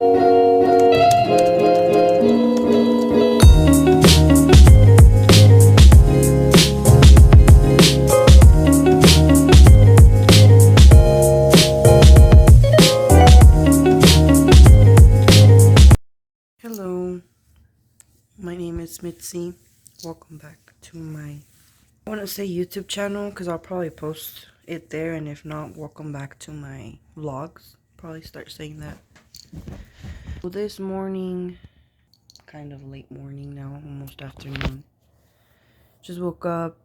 Hello, my name is Mitzi. Welcome back to my, I want to say YouTube channel because I'll probably post it there, and if not, welcome back to my vlogs. Probably start saying that. So this morning, kind of late morning now, almost afternoon. Just woke up.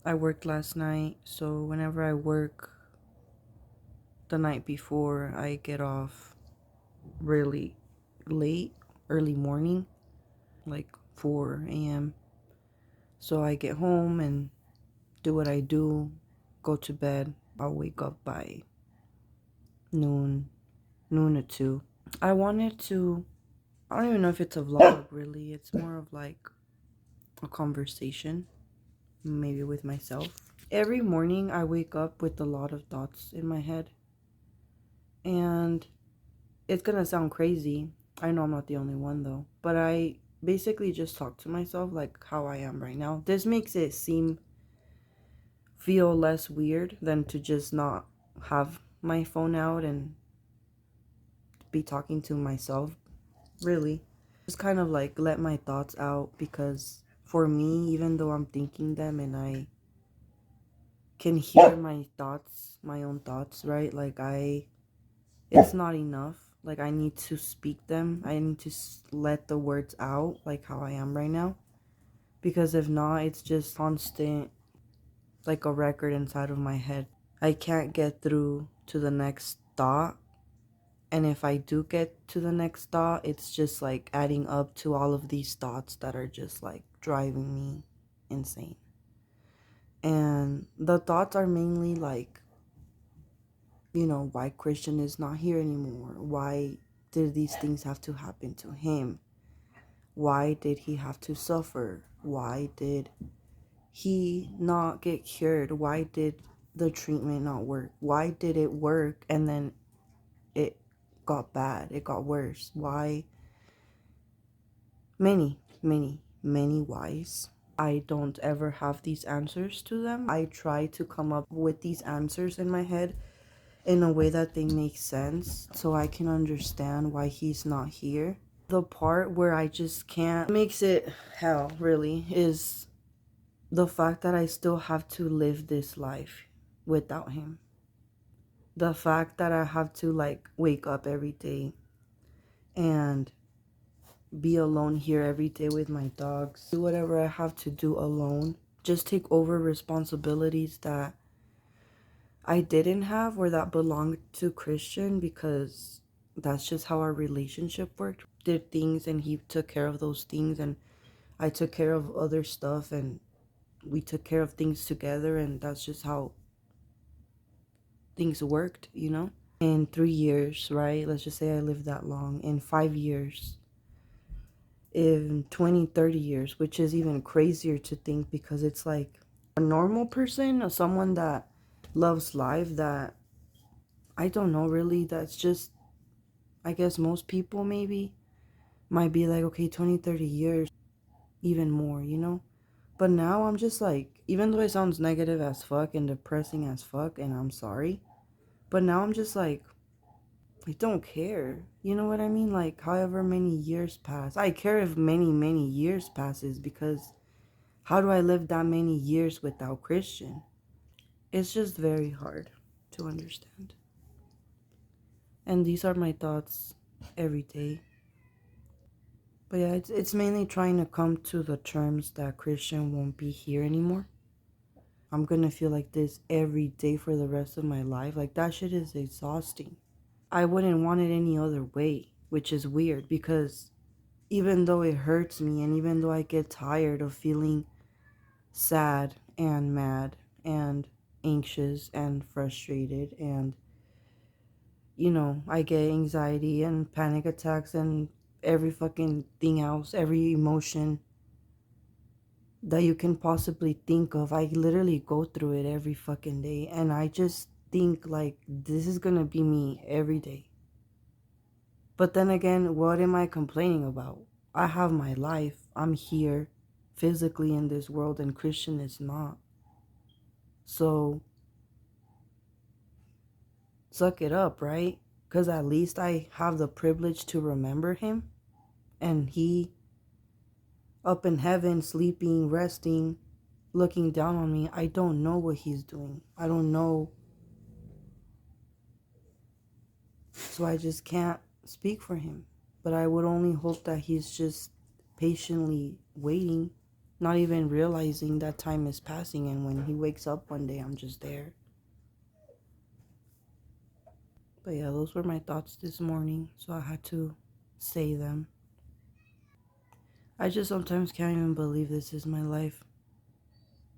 I worked last night, so whenever I work the night before, I get off really late, early morning, like 4 a.m. So I get home and do what I do, go to bed. I'll wake up by noon or 2. I wanted to, I don't even know if it's a vlog really. It's more of like a conversation, maybe with myself. Every morning I wake up with a lot of thoughts in my head. And it's gonna sound crazy. I know I'm not the only one though. But I basically just talk to myself like how I am right now. This makes it feel less weird than to just not have my phone out and be talking to myself, really. Just kind of like let my thoughts out, because for me, even though I'm thinking them and I can hear my thoughts, my own thoughts, right? Like it's not enough. Like I need to speak them. I need to let the words out, like how I am right now. Because if not, it's just constant, like a record inside of my head. I can't get through to the next thought. And if I do get to the next thought, it's just like adding up to all of these thoughts that are just like driving me insane. And the thoughts are mainly like, why Christian is not here anymore? Why did these things have to happen to him? Why did he have to suffer? Why did he not get cured? Why did the treatment not work? Why did it work and then it got bad? It got worse. Why? Many, many, many whys. I don't ever have these answers to them. I try to come up with these answers in my head in a way that they make sense so I can understand why he's not here. The part where I just can't, makes it hell, really, is the fact that I still have to live this life without him. The fact that I have to like wake up every day and be alone here every day with my dogs, do whatever I have to do alone, just take over responsibilities that I didn't have or that belonged to Christian, because that's just how our relationship worked. Did things and he took care of those things, and I took care of other stuff, and we took care of things together, and that's just how things worked, In 3 years, right? Let's just say I lived that long. In 5 years, in 20, 30 years, which is even crazier to think, because it's like a normal person, or someone that loves life, that I don't know really, that's just, I guess most people maybe might be like, okay, 20, 30 years, even more. But now I'm just like, even though it sounds negative as fuck and depressing as fuck, and I'm sorry, but now I'm just like, I don't care. You know what I mean? Like, however many years pass. I care if many, many years passes, because how do I live that many years without Christian? It's just very hard to understand. And these are my thoughts every day. But yeah, it's mainly trying to come to the terms that Christian won't be here anymore. I'm gonna feel like this every day for the rest of my life. Like, that shit is exhausting. I wouldn't want it any other way, which is weird, because even though it hurts me, and even though I get tired of feeling sad and mad and anxious and frustrated, and I get anxiety and panic attacks and every fucking thing else, every emotion that you can possibly think of. I literally go through it every fucking day, and I just think like, this is gonna be me every day. But then again, what am I complaining about? I have my life. I'm here physically in this world, and Christian is not. So suck it up, right? Because at least I have the privilege to remember him, and he up in heaven, sleeping, resting, looking down on me. I don't know what he's doing. I don't know. So I just can't speak for him. But I would only hope that he's just patiently waiting, not even realizing that time is passing. And when he wakes up one day, I'm just there. But yeah, those were my thoughts this morning. So I had to say them. I just sometimes can't even believe this is my life.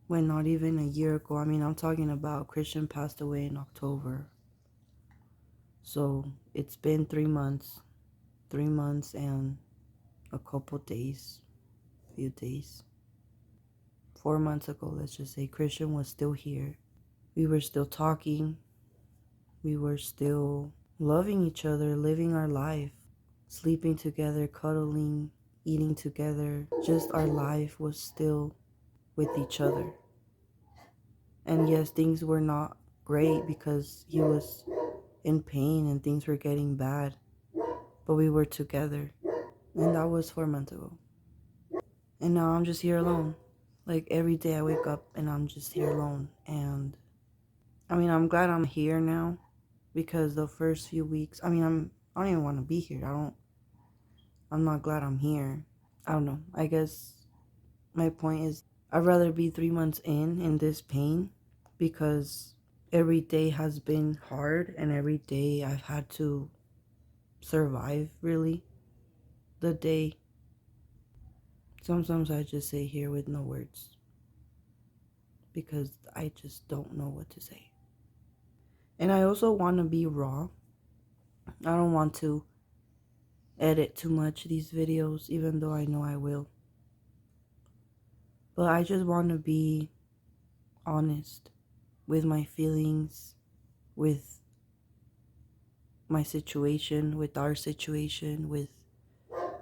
When not even a year ago, I mean, I'm talking about Christian passed away in October. So it's been 3 months. 3 months and a couple days, few days. 4 months ago, let's just say, Christian was still here. We were still talking. We were still loving each other, living our life, sleeping together, cuddling, eating together. Just our life was still with each other. And yes, things were not great because he was in pain and things were getting bad. But we were together. And that was 4 months ago. And now I'm just here alone. Like every day I wake up and I'm just here alone. And I mean, I'm glad I'm here now because the first few weeks, I don't even want to be here. I'm not glad I'm here. I don't know. I guess my point is I'd rather be 3 months in this pain because every day has been hard and every day I've had to survive, really. The day. Sometimes I just sit here with no words because I just don't know what to say. And I also want to be raw. I don't want to edit too much these videos, even though I know I will. But I just want to be honest with my feelings, with my situation, with our situation, with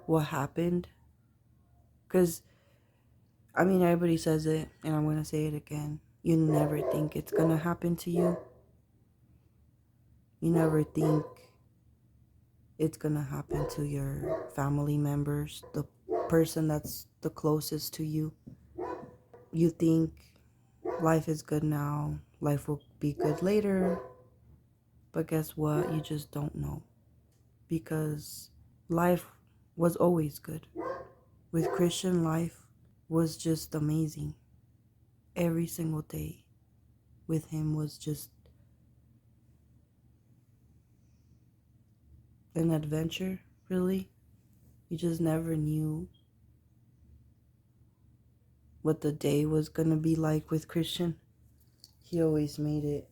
what happened. Because, I mean, everybody says it, and I'm going to say it again. You never think it's going to happen to you. You never think it's going to happen to your family members, the person that's the closest to you. You think life is good now, life will be good later, but guess what? You just don't know. Because life was always good. With Christian, life was just amazing. Every single day with him was just an adventure, really. You just never knew what the day was gonna be like with Christian. He always made it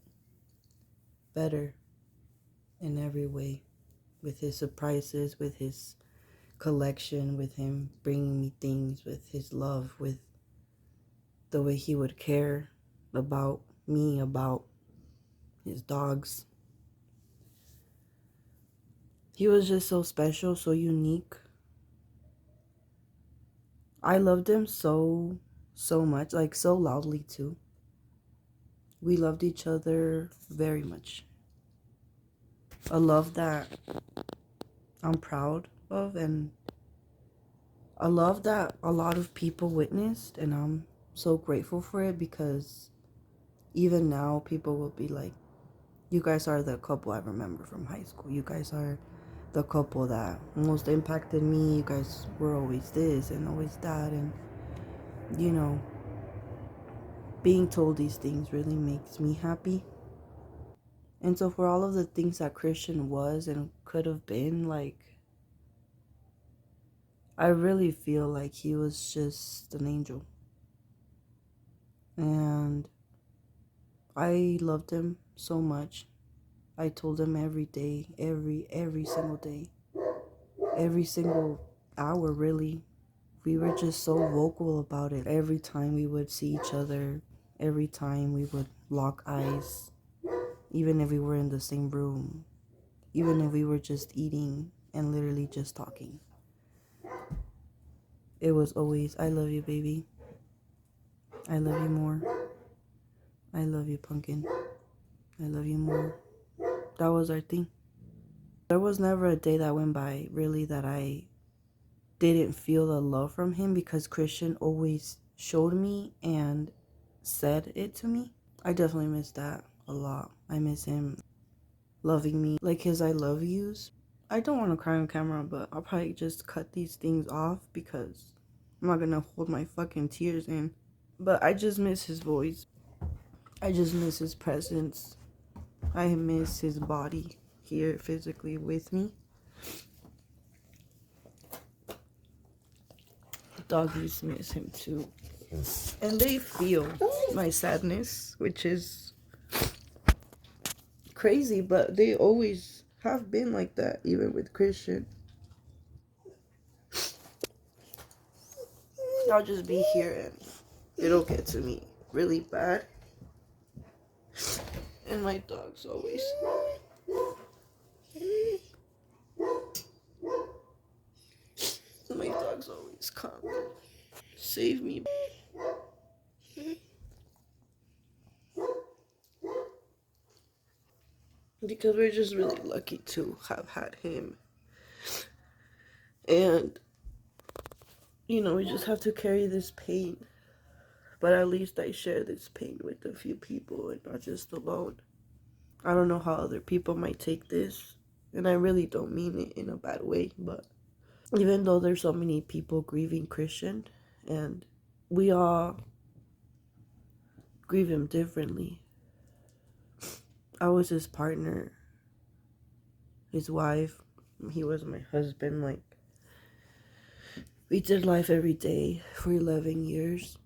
better in every way, with his surprises, with his collection, with him bringing me things, with his love, with the way he would care about me, about his dogs. He was just so special, so unique. I loved him so much, like so loudly too. We loved each other very much. A love that I'm proud of, and a love that a lot of people witnessed, and I'm so grateful for it because even now people will be like, you guys are the couple I remember from high school. You guys are the couple that most impacted me. You guys were always this and always that. And, you know, being told these things really makes me happy. And so for all of the things that Christian was and could have been, like, I really feel like he was just an angel. And I loved him so much. I told him every day, every single day, every single hour, really. We were just so vocal about it. Every time we would see each other, every time we would lock eyes, even if we were in the same room, even if we were just eating, and literally just talking. It was always, I love you, baby. I love you more. I love you, pumpkin. I love you more. That was our thing. There was never a day that went by, really, that I didn't feel the love from him, because Cristian always showed me and said it to me. I definitely miss that a lot. I miss him loving me, like his I love yous. I don't want to cry on camera, but I'll probably just cut these things off because I'm not gonna hold my fucking tears in. But I just miss his voice. I just miss his presence. I miss his body here physically with me. Doggies miss him too. And they feel my sadness, which is crazy, but they always have been like that, even with Cristian. I'll just be here and it'll get to me really bad. And my dogs always. My dogs always come. Save me. Because we're just really lucky to have had him. And, we just have to carry this pain. But at least I share this pain with a few people and not just alone. I don't know how other people might take this. And I really don't mean it in a bad way. But even though there's so many people grieving Cristian, and we all grieve him differently. I was his partner, his wife. He was my husband. Like, we did life every day for 11 years.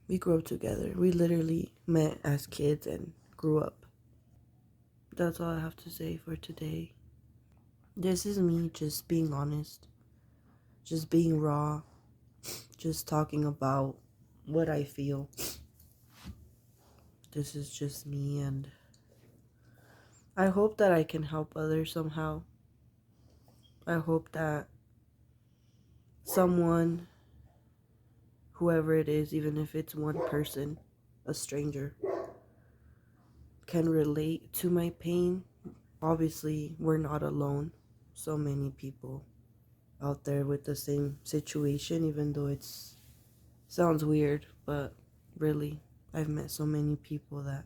We grew up together. We literally met as kids and grew up. That's all I have to say for today. This is me just being honest, just being raw, just talking about what I feel. This is just me, and I hope that I can help others somehow. I hope that someone, whoever it is, even if it's one person, a stranger, can relate to my pain. Obviously, we're not alone. So many people out there with the same situation, even though it sounds weird, but really, I've met so many people that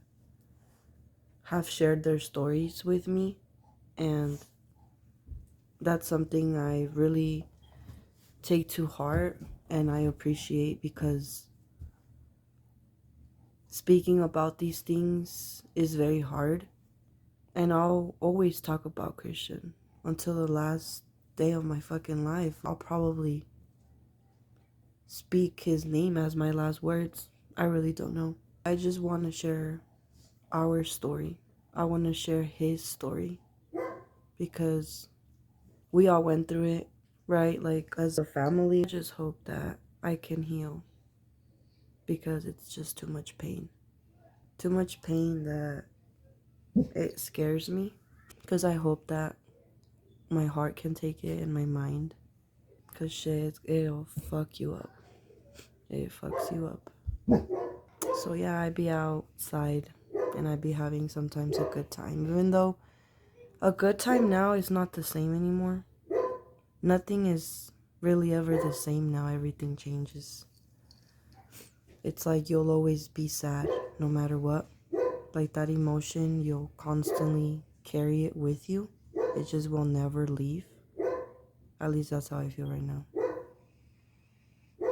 have shared their stories with me, and that's something I really take to heart and I appreciate, because speaking about these things is very hard. And I'll always talk about Cristian until the last day of my fucking life. I'll probably speak his name as my last words. I really don't know. I just want to share our story. I want to share his story, because we all went through it, right? Like, as a family. I just hope that I can heal, because it's just too much pain. Too much pain that it scares me, because I hope that my heart can take it and my mind, because shit, it'll fuck you up. It fucks you up. So yeah, I be outside and I be having sometimes a good time, even though a good time now is not the same anymore. Nothing is really ever the same now. Everything changes. It's like you'll always be sad no matter what. Like, that emotion, you'll constantly carry it with you. It just will never leave. At least that's how I feel right now.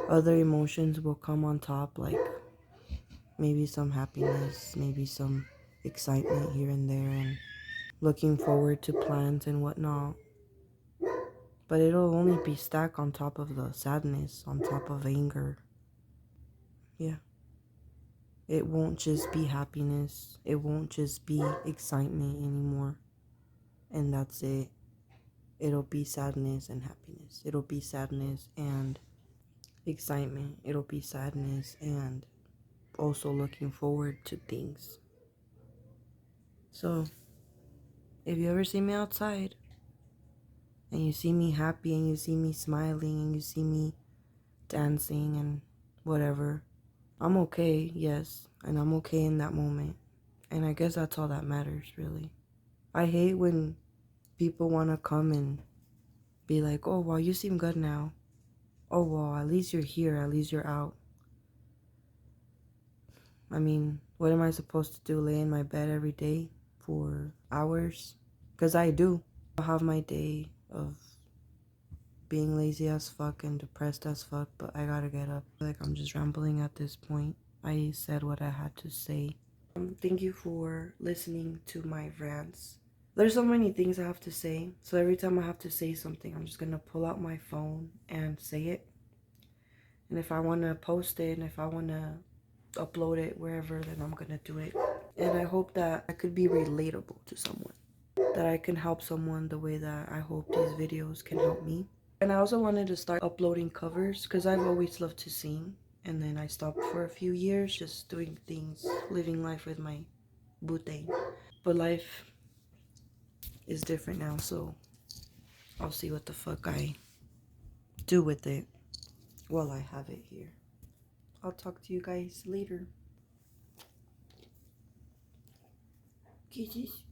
Other emotions will come on top, like maybe some happiness, maybe some excitement here and there, and looking forward to plans and whatnot. But it'll only be stacked on top of the sadness, on top of anger. Yeah. It won't just be happiness. It won't just be excitement anymore. And that's it. It'll be sadness and happiness. It'll be sadness and excitement. It'll be sadness and also looking forward to things. So If you ever see me outside and you see me happy and you see me smiling and you see me dancing and whatever, I'm okay, yes, and I'm okay in that moment. And I guess that's all that matters, really. I hate when people want to come and be like, oh, well, you seem good now. Oh, well, at least you're here, at least you're out. I mean, what am I supposed to do? Lay in my bed every day for hours? Because I do. I'll have my day of being lazy as fuck and depressed as fuck, but I gotta get up. Like, I'm just rambling at this point. I said what I had to say. Thank you for listening to my rants. There's so many things I have to say, so every time I have to say something, I'm just gonna pull out my phone and say it. And if I want to post it and if I want to upload it wherever, then I'm gonna do it. And I hope that I could be relatable to someone, that I can help someone the way that I hope these videos can help me. And I also wanted to start uploading covers because I've always loved to sing, and then I stopped for a few years just doing things, living life with my butane. But life is different now, so I'll see what the fuck I do with it while I have it here. I'll talk to you guys later. Kisses.